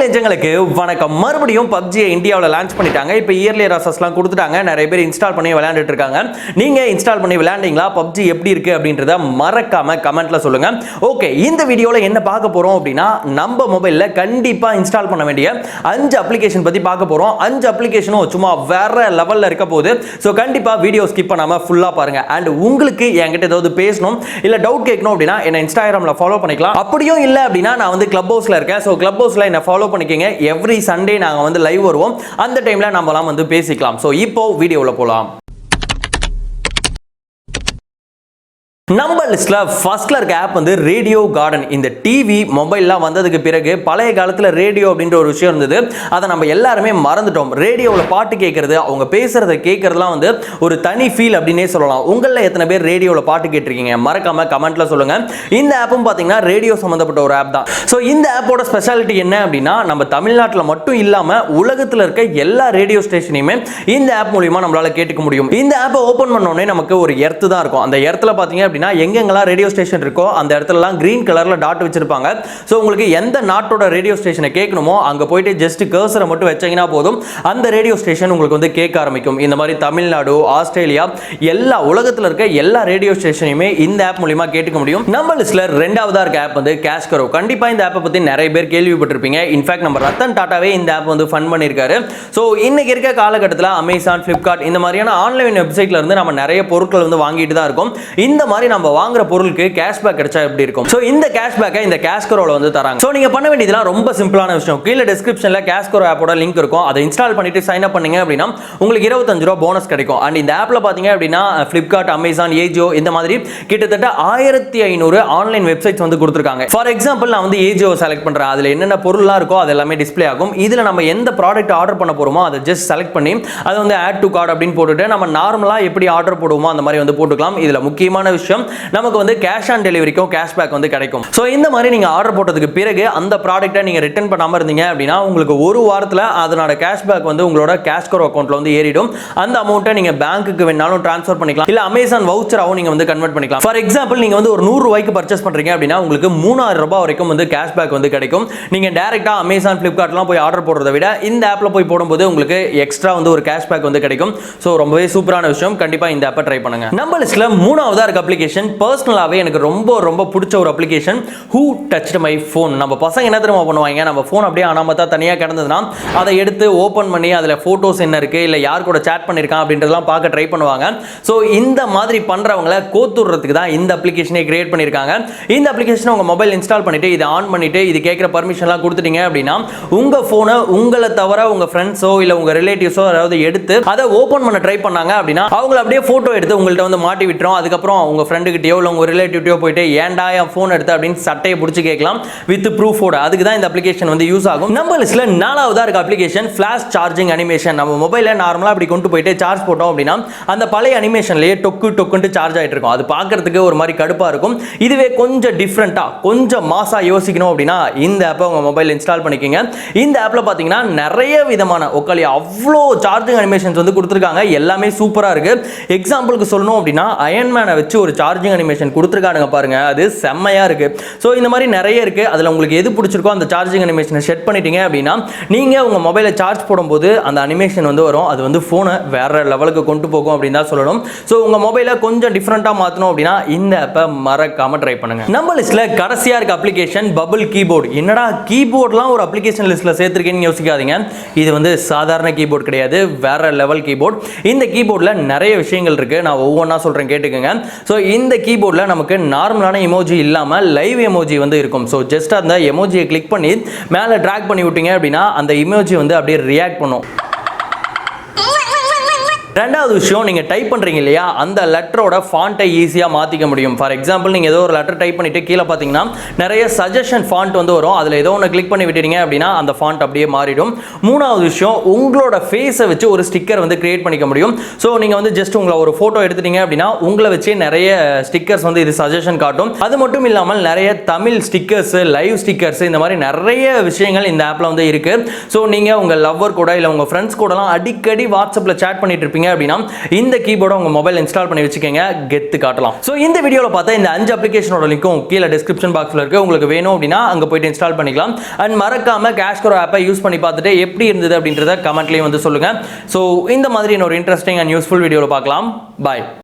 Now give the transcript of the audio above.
நெஞ்சங்களுக்கு வணக்கம். மறுபடியும் PUBG இந்தியாவில் லான்ச் பண்ணிட்டாங்க. இப்போ இயர்லி ராசஸ்லாம் கொடுத்துட்டாங்க. நிறைய பேர் இன்ஸ்டால் பண்ணி விளையாண்டுட்டு இருக்காங்க. நீங்க இன்ஸ்டால் பண்ணி விளையாண்டீங்களா? PUBG எப்படி இருக்கு அப்படின்றத மறக்காம கமெண்ட்ல சொல்லுங்க. ஓகே, இந்த வீடியோல என்ன பார்க்க போறோம் அப்படின்னா, நம்ம மொபைல்ல கண்டிப்பா இன்ஸ்டால் பண்ண வேண்டிய 5 அப்ளிகேஷன் பத்தி பார்க்க போறோம். 5 அப்ளிகேஷனும் சும்மா வேற லெவல்ல இருக்க போகுது. ஸோ கண்டிப்பா வீடியோ ஸ்கிப் பண்ணாம ஃபுல்லா பாருங்க. அண்ட் உங்களுக்கு என்கிட்ட ஏதாவது பேசணும் இல்ல டவுட் கேட்கணும் அப்படின்னா என்ன இன்ஸ்டாகிராம்ல ஃபாலோ பண்ணிக்கலாம். அப்படியும் இல்ல அப்படின்னா நான் வந்து கிளப் ஹவுஸ்ல இருக்கேன். ஸோ கிளப் ஹவுஸ்ல என்ன ஃபாலோ பண்ணிக்கங்க. எவ்ரி சண்டே நாங்க வந்து லைவ் வருவோம். அந்த டைம்ல நம்மலாம் வந்து பேசிக்கலாம். ஸோ இப்போ வீடியோல போலாம். நம்ம லிஸ்ட்ல ஃபர்ஸ்ட்ல இருக்க ஆப் வந்து ரேடியோ கார்டன். இந்த டிவி மொபைல்லாம் வந்ததுக்கு பிறகு பழைய காலத்துல ரேடியோ அப்படின்ற ஒரு விஷயம் இருந்தது. அதை நம்ம எல்லாருமே மறந்துட்டோம். ரேடியோவில் பாட்டு கேட்கறது, அவங்க பேசுறதை கேட்கறதுலாம் வந்து ஒரு தனி ஃபீல் அப்படின்னே சொல்லலாம். உங்களில் எத்தனை பேர் ரேடியோவில் பாட்டு கேட்டிருக்கீங்க? மறக்காம கமெண்ட்ல சொல்லுங்க. இந்த ஆப்பும் பார்த்தீங்கன்னா ரேடியோ சம்பந்தப்பட்ட ஒரு ஆப் தான். ஸோ இந்த ஆப்போட ஸ்பெஷாலிட்டி என்ன அப்படின்னா, நம்ம தமிழ்நாட்டில் மட்டும் இல்லாம உலகத்தில் இருக்க எல்லா ரேடியோ ஸ்டேஷனையுமே இந்த ஆப் மூலியமா நம்மளால கேட்டுக்க முடியும். இந்த ஆப்பை ஓப்பன் பண்ண உடனே நமக்கு ஒரு எர்த்து தான் இருக்கும். அந்த எர்த்தில் பார்த்தீங்க அப்படின்னா எங்கெங்கெல்லாம் ரேடியோ ஸ்டேஷன் இருக்கோ அந்த இடத்துலலாம் கிரீன் கலர்ல டாட் வச்சிருப்பாங்க. ஸோ உங்களுக்கு எந்த நாட்டோட ரேடியோ ஸ்டேஷனை கேட்கணுமோ அங்கே போயிட்டு ஜஸ்ட் கர்சரை மட்டும் வச்சீங்கன்னா போதும், அந்த ரேடியோ ஸ்டேஷன் உங்களுக்கு வந்து கேட்க ஆரம்பிக்கும். இந்த மாதிரி தமிழ்நாடு, ஆஸ்திரேலியா, எல்லா உலகத்தில் இருக்க எல்லா ரேடியோ ஸ்டேஷனையுமே இந்த ஆப் மூலியமா கேட்டுக்க முடியும். நம்ம லிஸ்ட்ல ரெண்டாவதா இருக்க ஆப் வந்து கேஷ்கரோ. கண்டிப்பா இந்த ஆப்பை பத்தி நிறைய பேர் கேள்விப்பட்டிருப்பீங்க. இன்ஃபேக்ட் நம்ம ரத்தன் டாட்டாவே இந்த ஆப் வந்து ஃபன் பண்ணியிருக்காரு. ஸோ இன்னைக்கு இருக்க காலகட்டத்தில் அமேசான், பிளிப்கார்ட் இந்த மாதிரியான ஆன்லைன் வெப்சைட்ல இருந்து நம்ம நிறைய பொருட்கள் வந்து வாங்கிட்டு தான் இருக்கோம். இந்த மாதிரி நம்ம வாங்குற பொருளுக்கு கேஷ்பேக் கிடைச்சா எப்படி இருக்கும்? சோ இந்த கேஷ்பேக்கை இந்த கேஷ்கரோல வந்து தராங்க. சோ நீங்க பண்ண வேண்டியதெல்லாம் ரொம்ப சிம்பிளான விஷயம். கீழே டிஸ்கிரிப்ஷன்ல கேஷ்கரோ ஆப்போட லிங்க் இருக்கும். அதை இன்ஸ்டால் பண்ணிட்டு சைன் அப் பண்ணீங்க அப்படின்னா உங்களுக்கு 25 ரூபாய் போனஸ் கிடைக்கும். அண்ட் இந்த ஆப்ல பாத்தீங்க அப்படின்னா பிளிப்கார்ட், அமேசான், ஏஜியோ இந்த மாதிரி கிட்டத்தட்ட 1500 ஆன்லைன் வெப்சைட்ஸ் வந்து கொடுத்திருக்காங்க. ஃபார் எக்ஸாம்பிள் நான் வந்து ஏஜியோ செலக்ட் பண்றேன். அதுல என்னென்ன பொருள்லாம் இருக்கோ அது எல்லாமே டிஸ்ப்ளே ஆகும். இதுல நம்ம எந்த ப்ராடக்ட் ஆர்டர் பண்ண போறோமோ அதை ஜஸ்ட் செலக்ட் பண்ணி அதை வந்து ஆட் டு கார்ட் அப்படின்னு போட்டுட்டு நம்ம நார்மலா எப்படி ஆர்டர் போடுவோமோ அந்த மாதிரி வந்து போட்டுக்கலாம். இதுல முக்கியமான விஷயம், நமக்கு வந்து கேஷ் ஆன் டெலிவரிக்கும் கேஷ்பேக் வந்து கிடைக்கும். சோ இந்த மாதிரி நீங்க ஆர்டர் போட்டதுக்கு பிறகு அந்த ப்ராடக்ட்டை நீங்க ரிட்டர்ன் பண்ணாம இருந்தீங்க அப்படின்னா உங்களுக்கு ஒரு வாரத்துல அதனோட கேஷ்பேக் வந்து உங்களோட கேஷ்கரோ அக்கவுண்ட்ல வந்து ஏறிடும். அந்த அமௌண்ட்டை நீங்க பேங்க்குக்கு வேணாலும் ட்ரான்ஸ்ஃபர் பண்ணிக்கலாம், இல்ல அமேசான் வவுச்சராவும் நீங்க வந்து கன்வெர்ட் பண்ணிக்கலாம். ஃபார் எக்ஸாம்பிள் நீங்க வந்து ஒரு 100 ரூபாய்க்கு பர்ச்சேஸ் பண்றீங்க அப்படின்னா உங்களுக்கு 3000 ரூபாய் வரைக்கும் வந்து கேஷ்பேக் வந்து கிடைக்கும். நீங்க டைரக்டா அமேசான், பிளிப்கார்ட்லாம் போய் ஆர்டர் போடுறதை விட இந்த ஆப்ல போய் போடும்போது உங்களுக்கு எக்ஸ்ட்ரா வந்து ஒரு கேஷ்பேக் வந்து கிடைக்கும். சோ ரொம்பவே சூப்பரான விஷயம். கண்டிப்பா இந்த ஆப்பை ட்ரை பண்ணுங்க. நம்ம லிஸ்ட்ல மூணாவதா இருக்க அப்ளிகேஷன் பர்சனலாவே எனக்கு ரொம்ப பிடிச்ச ஒரு application, who touched my phone. நம்ம பசங்க என்ன தெரியுமா பண்ணுவாங்க, நம்ம ஃபோன் அப்படியே அனாமத்தா தனியாக கிடந்ததுன்னா அதை எடுத்து ஓப்பன் பண்ணி அதில் ஃபோட்டோஸ் என்ன இருக்கு, இல்லை யார் கூட சேட் பண்ணியிருக்கான் அப்படின்றதெல்லாம் பார்க்க ட்ரை பண்ணுவாங்க. ஸோ இந்த மாதிரி பண்ணுறவங்களை கோத்துடுறதுக்கு தான் இந்த அப்ளிகேஷனை கிரியேட் பண்ணியிருக்காங்க. இந்த அப்ளிகேஷனை உங்கள் மொபைல் இன்ஸ்டால் பண்ணிட்டு இதை ஆன் பண்ணிட்டு இது கேட்குற பர்மிஷன்லாம் கொடுத்துட்டீங்க அப்படின்னா உங்கள் ஃபோனை உங்களை தவிர உங்கள் ஃப்ரெண்ட்ஸோ இல்லை உங்கள் ரிலேட்டிவ்ஸோ அதாவது எடுத்து அதை ஓப்பன் பண்ண ட்ரை பண்ணாங்க அப்படின்னா அவங்கள அப்படியே ஃபோட்டோ எடுத்து உங்கள்கிட்ட வந்து மாட்டி விட்டுரும். அதுக்கப்புறம் உங்கள் ஃப்ரெண்டுகிட்டயோ இல்லை உங்கள் ரிலேட்டிவ்டையோ போயிட்டு ஏன்டா என் ஃபோன் எடுத்து அப்படின்னு சட்டையை பிடிச்சி கேட்கலாம் வித் ப்ரூஃபோட. அதுக்கு தான் இந்த அப்ளிகேஷன் வந்து யூஸ் ஆகும். நம்ம லிஸ்ட்ல நாலாவதா இருக்க அப்ளிகேஷன் ஃபிளாஷ் சார்ஜிங் அனிமேஷன். நம்ம மொபைலை நார்மலா அப்படி கொண்டு போயிட்டு சார்ஜ் போட்டோம் அப்படின்னா அந்த பழைய அனிமேஷன்லயே டொக்குன்னு சார்ஜ் ஆயிட்டு இருக்கும். அது பார்க்கறதுக்கு ஒரு மாதிரி கடுப்பா இருக்கும். இதுவே கொஞ்சம் டிஃப்ரெண்டா கொஞ்சம் மாசா யோசிக்கணும் அப்படின்னா இந்த ஆப்பை உங்க மொபைல் இன்ஸ்டால் பண்ணிக்கங்க. இந்த ஆப்ல பாத்தீங்கன்னா நிறைய விதமான அவ்வளோ சார்ஜிங் அனிமேஷன்ஸ் வந்து கொடுத்துருக்காங்க. எல்லாமே சூப்பரா இருக்கு. எக்ஸாம்பிளுக்கு சொல்லணும் அப்படின்னா அயன்மேனை வச்சு ஒரு சார்ஜிங் அனிமேஷன் கொடுத்துருக்காங்க பாருங்க, அது செம்மையா இருக்கு. சோ இந்த மாதிரி நிறைய இருக்கு. அதுல உங்களுக்கு எது பிடிச்சிருக்கோ அந்த சார்ஜிங் அனிமேஷனை செட் பண்ணிட்டீங்க அப்படின்னா நீங்க உங்க மொபைலை சார்ஜ் போடும்போது அந்த அனிமேஷன் வந்து வரும். அது வந்து போனை வேற லெவலுக்கு கொண்டு போகும் அப்படின்னு தான் சொல்லணும். சோ உங்க மொபைலை கொஞ்சம் டிஃபரெண்டா மாத்தணும் அப்படின்னா இந்த ஆப்பை மறக்காம ட்ரை பண்ணுங்க. நம்ம லிஸ்ட்ல கடைசியா இருக்க அப்ளிகேஷன் பபிள் கீபோர்டு. என்னடா கீபோர்ட்லாம் ஒரு அப்ளிகேஷன் லிஸ்ட்ல சேர்த்திருக்கேன்னு யோசிக்காதீங்க. இது வந்து சாதாரண கீபோர்டு கிடையாது, வேற லெவல் கீபோர்டு. இந்த கீபோர்ட்ல நிறைய விஷயங்கள் இருக்கு. நான் ஒவ்வொன்றா சொல்றேன், கேட்டுக்கங்க. சோ இந்த கீபோர்ட்ல நமக்கு நார்மலான எமோஜி இல்லாம லைவ் எமோஜி வந்து இருக்கும். சோ ஜஸ்ட் அந்த எமோஜியை கிளிக் பண்ணி மேலே டிராக் பண்ணி விட்டீங்க அப்படின்னா அந்த எமோஜி வந்து அப்படியே ரியாக்ட் பண்ணும். ரெண்டாவது விஷயம், நீங்க டைப் பண்றீங்க இல்லையா, அந்த லெட்டரோட ஃபாண்ட்டை ஈஸியா மாத்திக்க முடியும். ஃபார் எக்ஸாம்பிள் நீங்க ஏதோ ஒரு லெட்டர் டைப் பண்ணிட்டு கீழே பாத்தீங்கன்னா நிறைய சஜஷன் ஃபாண்ட் வந்து வரும். அதுல ஏதோ ஒன்று கிளிக் பண்ணி விட்டீங்க அப்படின்னா அந்த ஃபாண்ட் அப்படியே மாறிடும். மூணாவது விஷயம், உங்களோட ஃபேஸை வச்சு ஒரு ஸ்டிக்கர் வந்து கிரியேட் பண்ணிக்க முடியும். ஸோ நீங்க வந்து ஜஸ்ட் உங்களை ஒரு போட்டோ எடுத்துட்டீங்க அப்படின்னா உங்களை வச்சு நிறைய ஸ்டிக்கர்ஸ் வந்து இது சஜஷன் காட்டும். அது மட்டும் இல்லாமல் நிறைய தமிழ் ஸ்டிக்கர்ஸ், லைவ் ஸ்டிக்கர்ஸ், இந்த மாதிரி நிறைய விஷயங்கள் இந்த ஆப்ல வந்து இருக்கு. ஸோ நீங்க உங்க லவ்வர் கூட இல்லை உங்க ஃப்ரெண்ட்ஸ் கூடலாம் அடிக்கடி வாட்ஸ்அப்ல சேட் பண்ணிட்டு இருப்பீங்க வச்சிருக்கீங்க அப்படின்னா இந்த கீபோர்டை உங்க மொபைல் இன்ஸ்டால் பண்ணி வச்சுக்கோங்க, கெத்து காட்டலாம். ஸோ இந்த வீடியோவில் பார்த்தா இந்த 5 அப்ளிகேஷனோட லிங்க்கும் கீழே டிஸ்கிரிப்ஷன் பாக்ஸில் இருக்கு. உங்களுக்கு வேணும் அப்படின்னா அங்கே போயிட்டு இன்ஸ்டால் பண்ணிக்கலாம். அண்ட் மறக்காம கேஷ்கரோ ஆப்பை யூஸ் பண்ணி பார்த்துட்டு எப்படி இருந்தது அப்படின்றத கமெண்ட்லேயும் வந்து சொல்லுங்க. ஸோ இந்த மாதிரி இன்னொரு இன்ட்ரெஸ்டிங் அண்ட் யூஸ்ஃபுல் வீடியோவில் பார்க்கலாம். பாய்.